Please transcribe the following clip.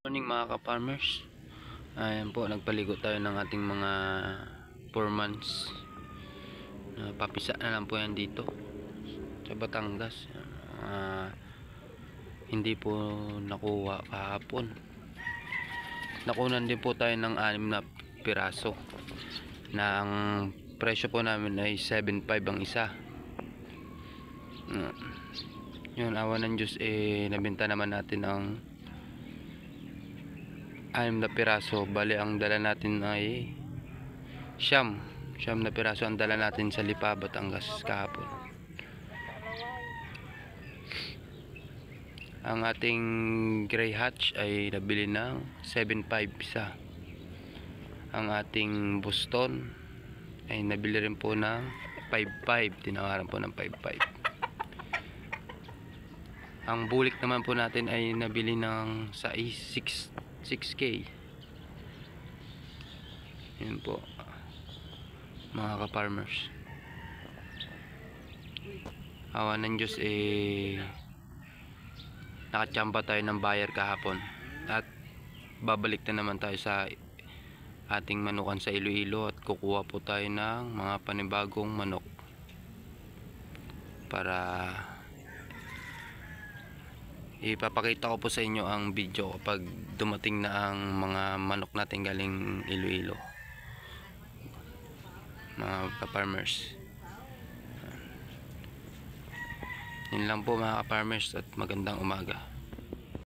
Morning mga ka-farmers. Ayan po, nagpaligo tayo ng ating mga 4 months. Papisa na lang po yan dito sa Batangas. Hindi po nakuha kahapon. Nakunan din po tayo ng 6 na piraso na ang presyo po namin ay 7.5 ang isa. Yun, awa ng Diyos, nabenta naman natin ang 6 na piraso. Bali ang dala natin ay siyam na piraso ang dala natin sa Lipa, Batangas kahapon. Ang ating gray hatch ay nabili ng 7.5 isa. Ang ating Boston ay nabili rin po ng 5.5, tinawaran po ng 5.5. Ang bulik naman po natin ay nabili ng sa 6K. Yun po mga ka-farmers. Awa ng Diyos, nakachamba tayo ng buyer kahapon at babalik na naman tayo sa ating manukan sa Iloilo at kukuha po tayo ng mga panibagong manok para ipapakita ko po sa inyo ang video kapag dumating na ang mga manok natin galing Iloilo, mga ka-farmers. Yun lang po mga ka-farmers at magandang umaga.